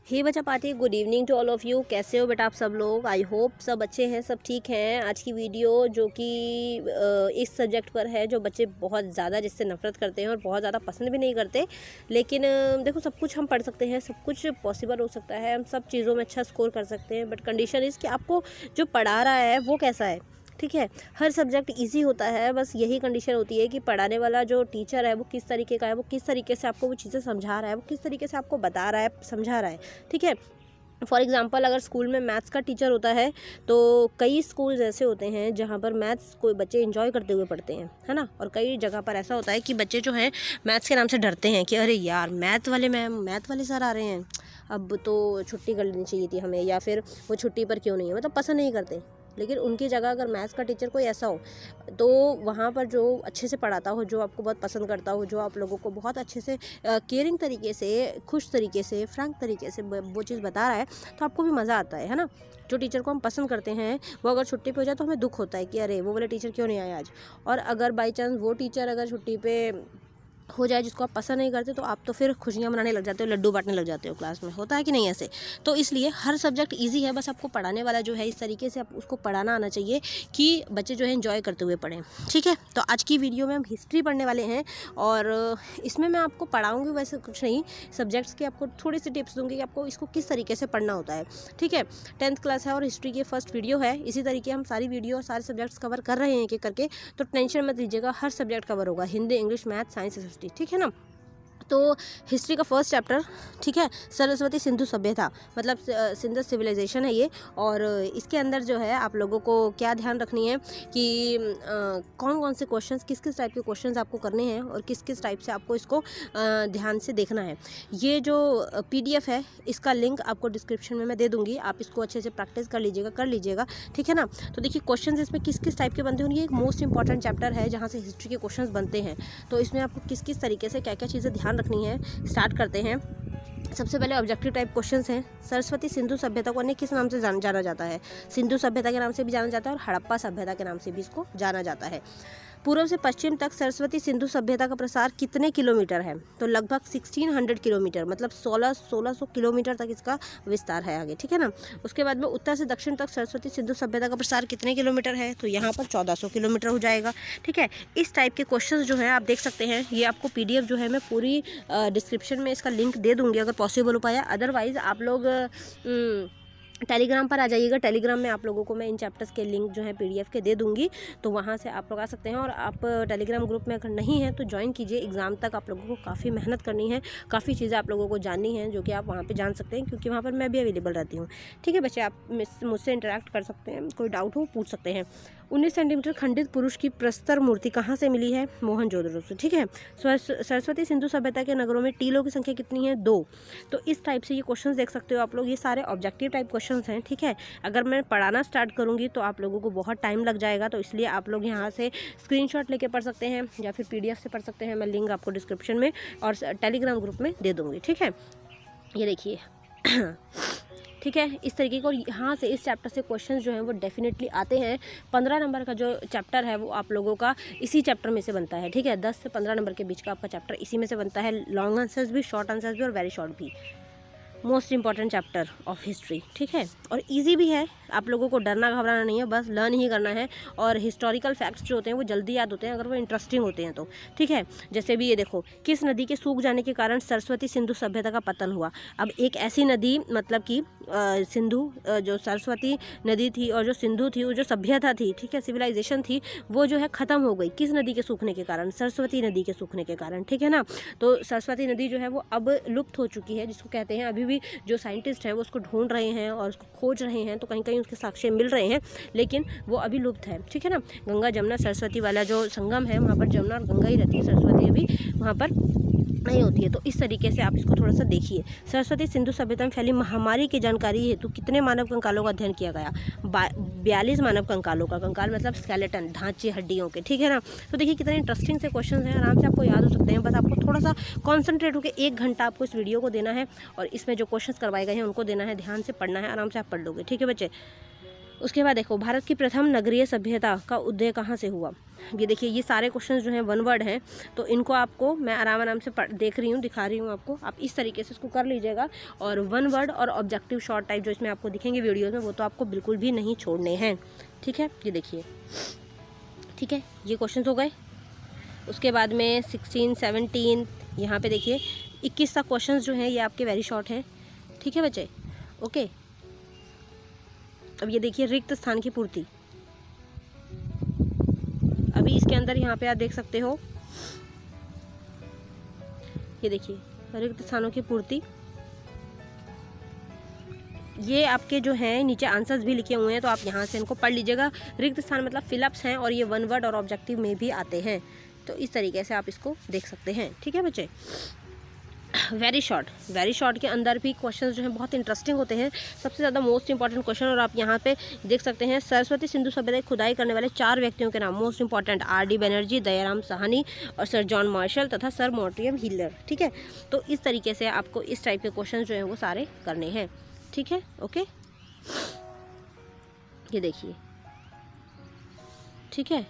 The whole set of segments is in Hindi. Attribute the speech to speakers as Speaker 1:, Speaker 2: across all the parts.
Speaker 1: हे बच्चा party, good evening to all of you. कैसे हो बेटा आप सब लोग? आई होप सब अच्छे हैं, सब ठीक हैं। आज की वीडियो जो कि इस सब्जेक्ट पर है जो बच्चे बहुत ज़्यादा जिससे नफरत करते हैं और बहुत ज़्यादा पसंद भी नहीं करते, लेकिन देखो सब कुछ हम पढ़ सकते हैं, सब कुछ पॉसिबल हो सकता है, हम सब चीज़ों में अच्छा स्कोर कर सकते हैं, बट कंडीशन इज़ कि आपको जो पढ़ा रहा है वो कैसा है। ठीक है, हर सब्जेक्ट इजी होता है, बस यही कंडीशन होती है कि पढ़ाने वाला जो टीचर है वो किस तरीके का है, वो किस तरीके से आपको वो चीज़ें समझा रहा है, वो किस तरीके से आपको बता रहा है, समझा रहा है। ठीक है, फॉर एग्ज़ाम्पल अगर स्कूल में मैथ्स का टीचर होता है तो कई स्कूल्स ऐसे होते हैं जहाँ पर मैथ्स कोई बच्चे एंजॉय करते हुए पढ़ते हैं, है ना। और कई जगह पर ऐसा होता है कि बच्चे जो हैं मैथ्स के नाम से डरते हैं कि अरे यार मैथ वाले मैम, मैथ वाले सर आ रहे हैं, अब तो छुट्टी कर लेनी चाहिए थी हमें, या फिर वो छुट्टी पर क्यों नहीं है, मतलब पसंद नहीं करते। लेकिन उनकी जगह अगर मैथ्स का टीचर कोई ऐसा हो तो वहाँ पर जो अच्छे से पढ़ाता हो, जो आपको बहुत पसंद करता हो, जो आप लोगों को बहुत अच्छे से केयरिंग तरीके से, खुश तरीके से, फ्रैंक तरीके से वो चीज़ बता रहा है, तो आपको भी मज़ा आता है ना। जो टीचर को हम पसंद करते हैं वो अगर छुट्टी पे हो जाए तो हमें दुख होता है कि अरे वो वाले टीचर क्यों नहीं आए आज। और अगर बाई चांस वो टीचर अगर छुट्टी पे हो जाए जिसको आप पसंद नहीं करते, तो आप तो फिर खुशियाँ मनाने लग जाते हो, लड्डू बांटने लग जाते हो क्लास में। होता है कि नहीं ऐसे? तो इसलिए हर सब्जेक्ट इजी है, बस आपको पढ़ाने वाला जो है इस तरीके से आप उसको पढ़ाना आना चाहिए कि बच्चे जो है एंजॉय करते हुए पढ़ें। ठीक है, तो आज की वीडियो में हम हिस्ट्री पढ़ने वाले हैं और इसमें मैं आपको पढ़ाऊँगी वैसे कुछ नहीं, सब्जेक्ट्स की आपको थोड़ी सी टिप्स दूँगी कि आपको इसको किस तरीके से पढ़ना होता है। ठीक है, 10th क्लास है और हिस्ट्री की फर्स्ट वीडियो है, इसी तरीके हम सारी वीडियो और सारे सब्जेक्ट्स कवर कर रहे हैं एक एक करके, तो टेंशन मत लीजिएगा, हर सब्जेक्ट कवर होगा, Hindi, English, math, science, history. ठीक है ना। तो हिस्ट्री का फर्स्ट चैप्टर, ठीक है, सरस्वती सिंधु सभ्यता, मतलब सिंधु सिविलाइजेशन है ये। और इसके अंदर जो है आप लोगों को क्या ध्यान रखनी है कि कौन कौन से क्वेश्चंस, किस किस टाइप के क्वेश्चंस आपको करने हैं और किस किस टाइप से आपको इसको ध्यान से देखना है। ये जो PDF है इसका लिंक आपको डिस्क्रिप्शन में मैं दे दूँगी, आप इसको अच्छे से प्रैक्टिस कर लीजिएगा। ठीक है ना। तो देखिए क्वेश्चंस इसमें किस किस टाइप के बनते हैं, ये एक मोस्ट इंपॉर्टेंट चैप्टर है जहाँ से हिस्ट्री के क्वेश्चंस बनते हैं। तो इसमें आपको किस किस तरीके से क्या क्या चीज़ें ध्यान रखनी है, स्टार्ट करते हैं। सबसे पहले ऑब्जेक्टिव टाइप क्वेश्चंस हैं। सरस्वती सिंधु सभ्यता को अन्य किस नाम से जाना जाता है? सिंधु सभ्यता के नाम से भी जाना जाता है और हड़प्पा सभ्यता के नाम से भी इसको जाना जाता है। पूर्व से पश्चिम तक सरस्वती सिंधु सभ्यता का प्रसार कितने किलोमीटर है? तो लगभग 1600 किलोमीटर, मतलब 1600 किलोमीटर तक इसका विस्तार है आगे। ठीक है ना। उसके बाद में उत्तर से दक्षिण तक सरस्वती सिंधु सभ्यता का प्रसार कितने किलोमीटर है? तो यहाँ पर 1400 किलोमीटर हो जाएगा। ठीक है, इस टाइप के क्वेश्चन जो है आप देख सकते हैं, ये आपको PDF जो है मैं पूरी डिस्क्रिप्शन में इसका लिंक दे दूँगी अगर पॉसिबल हो पाया, अदरवाइज़ आप लोग टेलीग्राम पर आ जाइएगा। टेलीग्राम में आप लोगों को मैं इन चैप्टर्स के लिंक जो है PDF के दे दूंगी, तो वहाँ से आप लोग आ सकते हैं। और आप टेलीग्राम ग्रुप में अगर नहीं हैं तो ज्वाइन कीजिए। एग्ज़ाम तक आप लोगों को काफ़ी मेहनत करनी है, काफ़ी चीज़ें आप लोगों को जाननी है जो कि आप वहाँ पे जान सकते हैं, क्योंकि वहाँ पर मैं भी अवेलेबल रहती हूँ। ठीक है बच्चे, आप मुझसे इंटरेक्ट कर सकते हैं, कोई डाउट हो पूछ सकते हैं। 19 सेंटीमीटर खंडित पुरुष की प्रस्तर मूर्ति कहाँ से मिली है? मोहनजोदड़ो से। ठीक है, सरस्वती सिंधु सभ्यता के नगरों में टीलों की संख्या कितनी है? 2। तो इस टाइप से ये क्वेश्चन देख सकते हो आप लोग, ये सारे ऑब्जेक्टिव टाइप क्वेश्चन हैं। ठीक है, अगर मैं पढ़ाना स्टार्ट करूँगी तो आप लोगों को बहुत टाइम लग जाएगा, तो इसलिए आप लोग यहाँ से स्क्रीनशॉट लेके पढ़ सकते हैं या फिर PDF से पढ़ सकते हैं। मैं लिंक आपको डिस्क्रिप्शन में और टेलीग्राम ग्रुप में दे दूँगी। ठीक है, ये देखिए ठीक है, इस तरीके को यहाँ से इस चैप्टर से क्वेश्चंस जो हैं वो डेफिनेटली आते हैं। 15 नंबर का जो चैप्टर है वो आप लोगों का इसी चैप्टर में से बनता है। ठीक है, 10 से 15 नंबर के बीच का आपका चैप्टर इसी में से बनता है। लॉन्ग आंसर्स भी, शॉर्ट आंसर्स भी और वेरी शॉर्ट भी। Most important chapter of history. ठीक है, और इजी भी है, आप लोगों को डरना घबराना नहीं है, बस लर्न ही करना है। और हिस्टोरिकल फैक्ट्स जो होते हैं वो जल्दी याद होते हैं अगर वो इंटरेस्टिंग होते हैं तो। ठीक है, जैसे भी ये देखो, किस नदी के सूख जाने के कारण सरस्वती सिंधु सभ्यता का पतन हुआ? अब एक ऐसी नदी, मतलब कि सिंधु, जो सरस्वती नदी थी और जो सिंधु थी, वो जो सभ्यता थी, ठीक है, सिविलाइजेशन थी, वो जो है ख़त्म हो गई। किस नदी के सूखने के कारण? सरस्वती नदी के सूखने के कारण। ठीक है ना। तो सरस्वती नदी जो है वो अब लुप्त हो चुकी है, जिसको कहते हैं, अभी भी जो साइंटिस्ट हैं वो उसको ढूंढ रहे हैं और उसको खोज रहे हैं, तो कहीं कहीं उसके साक्ष्य मिल रहे हैं, लेकिन वो अभी लुप्त है। ठीक है ना। गंगा जमुना सरस्वती वाला जो संगम है वहाँ पर जमुना और गंगा ही रहती है, सरस्वती अभी वहाँ पर नहीं होती है। तो इस तरीके से आप इसको थोड़ा सा देखिए। सरस्वती सिंधु सभ्यता में फैली महामारी की जानकारी हेतु कितने मानव कंकालों का अध्ययन किया गया? 42 मानव कंकालों का। कंकाल मतलब स्केलेटन, ढांचे हड्डियों के। ठीक है ना। तो देखिए कितने इंटरेस्टिंग से क्वेश्चन हैं, आराम से आपको याद हो सकते हैं। बस आपको थोड़ा सा कॉन्सेंट्रेट होकर 1 घंटा आपको इस वीडियो को देना है और इसमें जो क्वेश्चन करवाए गए हैं उनको देना है, ध्यान से पढ़ना है, आराम से आप पढ़ लोगे। ठीक है बच्चे। उसके बाद देखो, भारत की प्रथम नगरीय सभ्यता का उदय कहाँ से हुआ। ये देखिए, ये सारे क्वेश्चंस जो हैं वन वर्ड हैं, तो इनको आपको मैं आराम से देख रही हूँ, दिखा रही हूँ आपको, आप इस तरीके से इसको कर लीजिएगा। और वन वर्ड और ऑब्जेक्टिव शॉर्ट टाइप जो इसमें आपको दिखेंगे वीडियोज़ में, वो तो आपको बिल्कुल भी नहीं छोड़ने हैं, ठीक है। ये देखिए, ठीक है, ये क्वेश्चन हो गए। उसके बाद में 16, 17, यहाँ पे देखिए 21 तक क्वेश्चन जो हैं ये आपके वेरी शॉर्ट हैं, ठीक है बच्चे, ओके। अब ये देखिए, रिक्त स्थान की पूर्ति, अभी इसके अंदर यहाँ पे आप देख सकते हो, ये देखिए रिक्त स्थानों की पूर्ति, ये आपके जो हैं नीचे आंसर्स भी लिखे हुए हैं, तो आप यहाँ से इनको पढ़ लीजिएगा। रिक्त स्थान मतलब फिलअप्स हैं, और ये वन वर्ड और ऑब्जेक्टिव में भी आते हैं, तो इस तरीके से आप इसको देख सकते हैं, ठीक है बच्चे। वेरी शॉर्ट के अंदर भी क्वेश्चन जो हैं बहुत इंटरेस्टिंग होते हैं, सबसे ज़्यादा मोस्ट इंपॉर्टेंट क्वेश्चन। और आप यहाँ पे देख सकते हैं, सरस्वती सिंधु सभ्यता की खुदाई करने वाले 4 व्यक्तियों के नाम most important, R.D. Banerjee, Dayaram Sahni और सर जॉन मार्शल तथा सर मोर्टियम हिलर, ठीक है। तो इस तरीके से आपको इस टाइप के क्वेश्चन जो हैं वो सारे करने हैं, ठीक है, ओके। ये देखिए, ठीक है,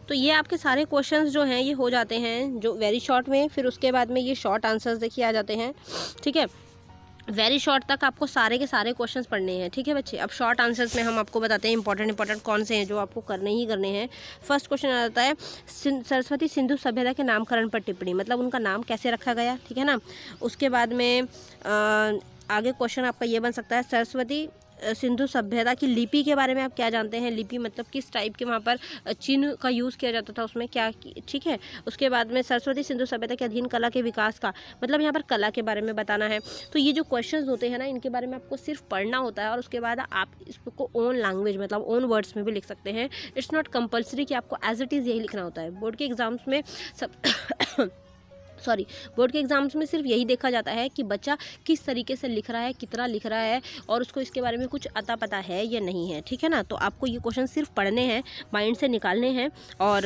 Speaker 1: तो ये आपके सारे क्वेश्चंस जो हैं ये हो जाते हैं जो वेरी शॉर्ट में। फिर उसके बाद में ये शॉर्ट आंसर्स देखिए आ जाते हैं, ठीक है। वेरी शॉर्ट तक आपको सारे के सारे क्वेश्चंस पढ़ने हैं, ठीक है बच्चे। अब शॉर्ट आंसर्स में हम आपको बताते हैं इंपॉर्टेंट कौन से हैं जो आपको करने ही करने हैं। फर्स्ट क्वेश्चन आ जाता है, सरस्वती सिंधु सभ्यता के नामकरण पर टिप्पणी, मतलब उनका नाम कैसे रखा गया, ठीक है ना। उसके बाद में आगे क्वेश्चन आपका ये बन सकता है, सरस्वती सिंधु सभ्यता की लिपि के बारे में आप क्या जानते हैं। लिपि मतलब किस टाइप के वहाँ पर चिन्ह का यूज़ किया जाता था, उसमें क्या, ठीक है। उसके बाद में सरस्वती सिंधु सभ्यता के अधीन कला के विकास का मतलब यहाँ पर कला के बारे में बताना है। तो ये जो क्वेश्चंस होते हैं ना, इनके बारे में आपको सिर्फ पढ़ना होता है, और उसके बाद आप इसको ओन लैंग्वेज मतलब ओन वर्ड्स में भी लिख सकते हैं। इट्स नॉट कंपल्सरी कि आपको एज इट इज़ यही लिखना होता है। बोर्ड के एग्जाम्स में बोर्ड के एग्जाम्स में सिर्फ यही देखा जाता है कि बच्चा किस तरीके से लिख रहा है, कितना लिख रहा है, और उसको इसके बारे में कुछ अता पता है या नहीं है, ठीक है ना। तो आपको ये क्वेश्चन सिर्फ पढ़ने हैं, माइंड से निकालने हैं, और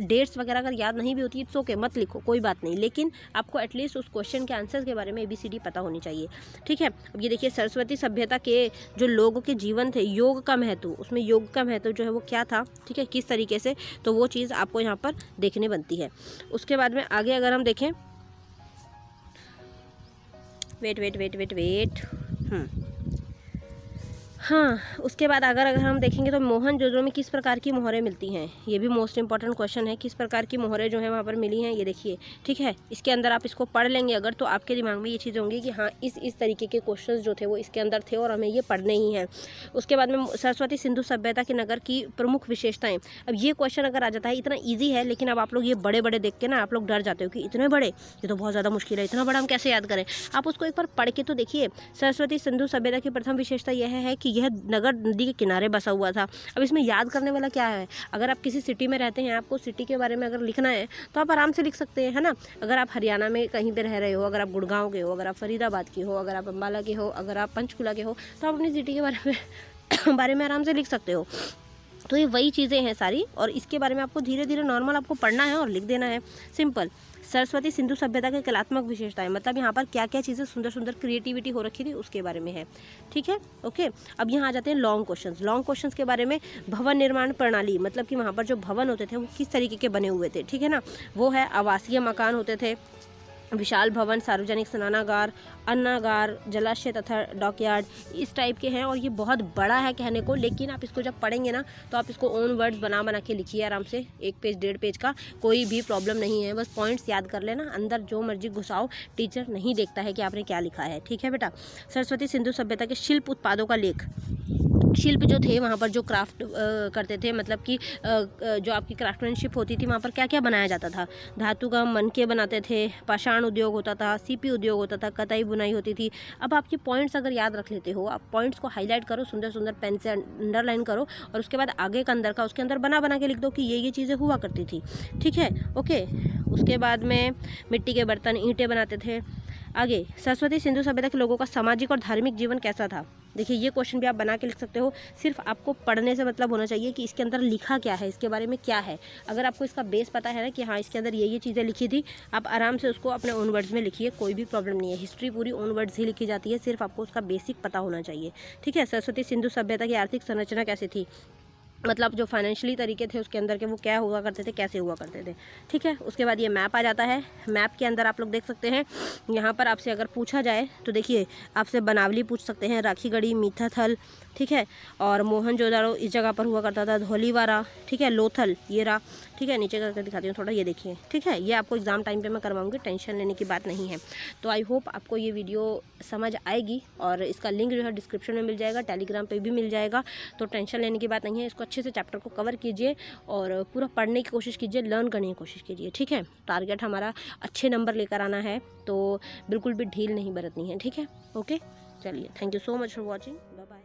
Speaker 1: डेट्स वगैरह अगर याद नहीं भी होती इट्स ओके, मत लिखो, कोई बात नहीं, लेकिन आपको एटलीस्ट उस क्वेश्चन के आंसर्स के बारे में ABCD पता होनी चाहिए, ठीक है। अब ये देखिए, सरस्वती सभ्यता के जो लोगों के जीवन थे, योग का महत्व, उसमें योग का महत्व जो है वो क्या था, ठीक है, किस तरीके से, तो वो चीज़ आपको यहाँ पर देखने बनती है। उसके बाद में आगे अगर हम देखें, वेट हाँ, उसके बाद अगर हम देखेंगे तो मोहनजोदड़ो में किस प्रकार की मोहरें मिलती हैं, ये भी मोस्ट इंपॉर्टेंट क्वेश्चन है। किस प्रकार की मोहरें जो है वहाँ पर मिली हैं, ये देखिए, ठीक है। इसके अंदर आप इसको पढ़ लेंगे अगर, तो आपके दिमाग में ये चीज़ होंगी कि हाँ इस तरीके के क्वेश्चंस जो थे वो इसके अंदर थे और हमें ये पढ़ने ही हैं। उसके बाद में सरस्वती सिंधु सभ्यता के नगर की प्रमुख विशेषताएँ। अब ये क्वेश्चन अगर आ जाता है, इतना ईजी है, लेकिन अब आप लोग ये बड़े बड़े देख के ना आप लोग डर जाते हो कि इतने बड़े, ये तो बहुत ज़्यादा मुश्किल है, इतना बड़ा हम कैसे याद करें। आप उसको एक बार पढ़ के तो देखिए। सरस्वती सिंधु सभ्यता की प्रथम विशेषता यह है कि यह नगर नदी के किनारे बसा हुआ था। अब इसमें याद करने वाला क्या है, अगर आप किसी सिटी में रहते हैं, आपको सिटी के बारे में अगर लिखना है तो आप आराम से लिख सकते हैं, है ना। अगर आप हरियाणा में कहीं पे रह रहे हो, अगर आप गुड़गांव के हो, अगर आप फरीदाबाद के हो, अगर आप अम्बाला के हो, अगर आप पंचकुला के हो, तो आप अपनी सिटी के बारे में आराम से लिख सकते हो। तो ये वही चीज़ें हैं सारी, और इसके बारे में आपको धीरे धीरे नॉर्मल आपको पढ़ना है और लिख देना है, सिंपल। सरस्वती सिंधु सभ्यता के कलात्मक विशेषताएं, मतलब यहाँ पर क्या क्या चीज़ें सुंदर सुंदर क्रिएटिविटी हो रखी थी उसके बारे में है, ठीक है, ओके। अब यहाँ आ जाते हैं लॉन्ग क्वेश्चंस के बारे में। भवन निर्माण प्रणाली, मतलब कि वहाँ पर जो भवन होते थे वो किस तरीके के बने हुए थे, ठीक है ना। वो है आवासीय मकान होते थे, विशाल भवन, सार्वजनिक स्नानागार, अन्नागार, जलाशय तथा डॉकयार्ड, इस टाइप के हैं। और ये बहुत बड़ा है कहने को, लेकिन आप इसको जब पढ़ेंगे ना तो आप इसको ओन वर्ड्स बना के लिखिए आराम से, 1 पेज 1.5 पेज का, कोई भी प्रॉब्लम नहीं है। बस पॉइंट्स याद कर लेना, अंदर जो मर्जी घुसाओ, टीचर नहीं देखता है कि आपने क्या लिखा है, ठीक है बेटा। सरस्वती सिंधु सभ्यता के शिल्प उत्पादों का लेख, शिल्प जो थे वहाँ पर जो क्राफ्ट करते थे, मतलब कि जो आपकी क्राफ्टमैनशिप होती थी वहाँ पर क्या क्या बनाया जाता था। धातु का मनके बनाते थे, पाषाण उद्योग होता था, सीपी उद्योग होता था, कताई बुनाई होती थी। अब आपके पॉइंट्स अगर याद रख लेते हो, आप पॉइंट्स को हाईलाइट करो, सुंदर सुंदर पेन से अंडरलाइन करो, और उसके बाद आगे का अंदर का उसके अंदर बना के लिख दो कि ये चीज़ें हुआ करती थी, ठीक है, ओके। उसके बाद में मिट्टी के बर्तन, ईंटें बनाते थे। आगे, सरस्वती सिंधु सभ्यता के लोगों का सामाजिक और धार्मिक जीवन कैसा था। देखिए ये क्वेश्चन भी आप बना के लिख सकते हो। सिर्फ आपको पढ़ने से मतलब होना चाहिए कि इसके अंदर लिखा क्या है, इसके बारे में क्या है। अगर आपको इसका बेस पता है ना कि हाँ इसके अंदर ये चीज़ें लिखी थी, आप आराम से उसको अपने ओन वर्ड्स में लिखिए, कोई भी प्रॉब्लम नहीं है। हिस्ट्री पूरी ओन वर्ड्स ही लिखी जाती है, सिर्फ आपको उसका बेसिक पता होना चाहिए, ठीक है। सरस्वती सिंधु सभ्यता की आर्थिक संरचना कैसी थी, मतलब जो फाइनेंशियली तरीके थे उसके अंदर के वो क्या हुआ करते थे, कैसे हुआ करते थे, ठीक है। उसके बाद ये मैप आ जाता है। मैप के अंदर आप लोग देख सकते हैं, यहाँ पर आपसे अगर पूछा जाए तो देखिए आपसे बनावली पूछ सकते हैं, राखीगढ़ी, मीठाथल, ठीक है, और मोहनजोदाड़ो इस जगह पर हुआ करता था, धौलीवारा, ठीक है, लोथल ये रहा, ठीक है। नीचे करके दिखाती हूँ थोड़ा, ये देखिए, ठीक है। ये आपको एग्जाम टाइम पे मैं करवाऊंगी, टेंशन लेने की बात नहीं है। तो आई होप आपको ये वीडियो समझ आएगी, और इसका लिंक जो है डिस्क्रिप्शन में मिल जाएगा, टेलीग्राम पे भी मिल जाएगा, तो टेंशन लेने की बात नहीं है। इसको अच्छे से चैप्टर को कवर कीजिए और पूरा पढ़ने की कोशिश कीजिए, लर्न करने की कोशिश कीजिए, ठीक है। टारगेट हमारा अच्छे नंबर लेकर आना है, तो बिल्कुल भी ढील नहीं बरतनी है, ठीक है। ओके, चलिए, thank you so much for watching, bye bye.